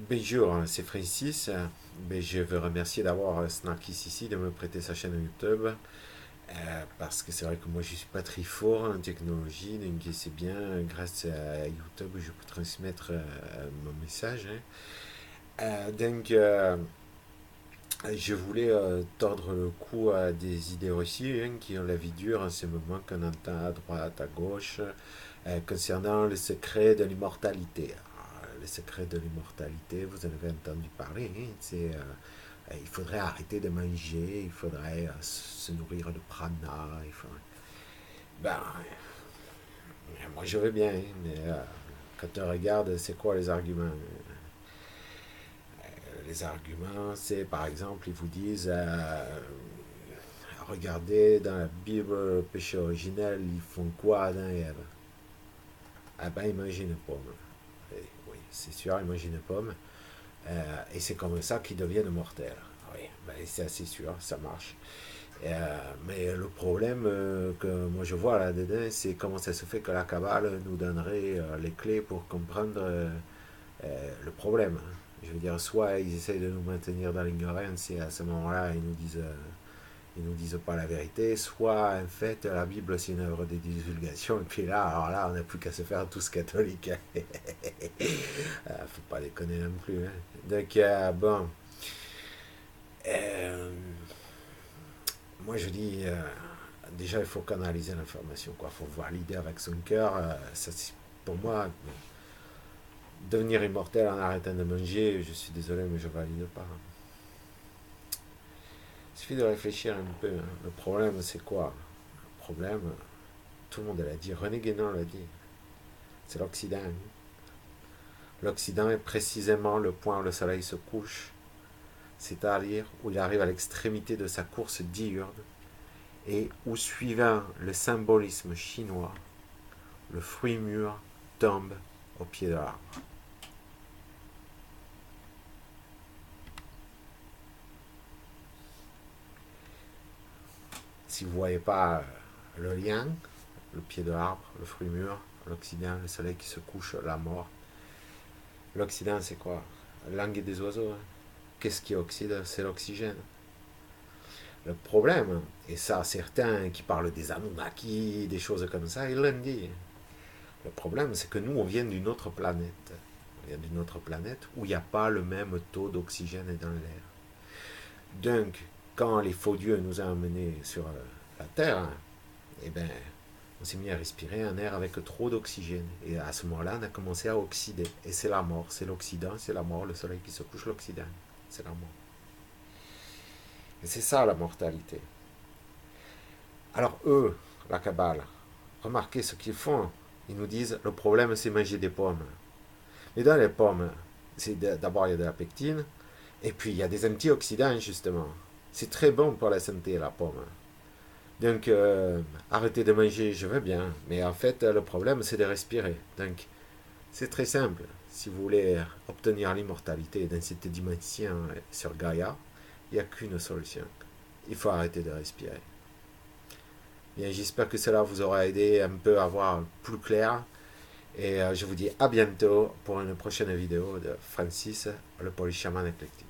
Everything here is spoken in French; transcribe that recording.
Bonjour, c'est Francis. Je veux remercier d'abord Snarkis ici de me prêter sa chaîne YouTube parce que c'est vrai que moi je suis pas très fort en technologie, donc c'est bien grâce à YouTube je peux transmettre mon message, hein. Je voulais tordre le cou à des idées reçues, hein, qui ont la vie dure en ce moment qu'on entend à droite, à gauche, concernant le secret de l'immortalité. Le secret de l'immortalité, vous en avez entendu parler, hein, il faudrait arrêter de manger, il faudrait se nourrir de prana. Ben, moi je veux bien, hein, mais quand on regarde, c'est quoi les arguments? Les arguments, c'est par exemple, ils vous disent regardez dans la Bible, le péché originel, ils font quoi Adam et Ève? Ah ben, ils mangent une pomme. Et oui, c'est sûr, ils mangent une pomme. Et c'est comme ça qu'ils deviennent mortels. Oui, ben, c'est assez sûr, ça marche. Mais le problème que moi je vois là-dedans, c'est comment ça se fait que la Kabbale nous donnerait les clés pour comprendre le problème, hein. Je veux dire, soit ils essayent de nous maintenir dans l'ignorance et à ce moment-là, ils nous disent pas la vérité, soit en fait la Bible c'est une œuvre de divulgation, et puis là, alors là, on n'a plus qu'à se faire tous catholiques. Faut pas déconner non plus, hein. Donc, bon, euh, moi je dis, déjà il faut canaliser l'information, quoi. Il faut voir l'idée avec son cœur. Ça, pour moi, bon, devenir immortel en arrêtant de manger, je suis désolé, mais je valide pas. Il suffit de réfléchir un peu, hein. Le problème, c'est quoi? Le problème, tout le monde l'a dit, René Guénon l'a dit, c'est l'Occident, hein. L'Occident est précisément le point où le soleil se couche, c'est-à-dire où il arrive à l'extrémité de sa course diurne et où, suivant le symbolisme chinois, le fruit mûr tombe au pied de l'arbre. Si vous ne voyez pas le lien, le pied de l'arbre, le fruit mûr, l'Occident, le soleil qui se couche, la mort. L'Occident, c'est quoi? La langue des oiseaux, hein. Qu'est-ce qui oxyde? C'est l'oxygène. Le problème, et ça certains qui parlent des Anunnaki, des choses comme ça, ils l'ont dit. Le problème, c'est que nous, on vient d'une autre planète. On vient d'une autre planète où il n'y a pas le même taux d'oxygène dans l'air. Donc, quand les faux dieux nous ont amenés sur la Terre, eh ben, on s'est mis à respirer un air avec trop d'oxygène. Et à ce moment-là, on a commencé à oxyder. Et c'est la mort, c'est l'Occident, c'est la mort, le soleil qui se couche, l'Occident, c'est la mort. Et c'est ça la mortalité. Alors eux, la Kabbale, remarquez ce qu'ils font. Ils nous disent, le problème c'est manger des pommes. Mais dans les pommes, d'abord il y a de la pectine, et puis il y a des antioxydants justement. C'est très bon pour la santé la pomme. Donc arrêter de manger, je veux bien, mais en fait le problème c'est de respirer. Donc c'est très simple. Si vous voulez obtenir l'immortalité dans cette dimension sur Gaïa, il n'y a qu'une solution. Il faut arrêter de respirer. Bien, j'espère que cela vous aura aidé un peu à voir plus clair. Et je vous dis à bientôt pour une prochaine vidéo de Francis, le polychaman éclectique.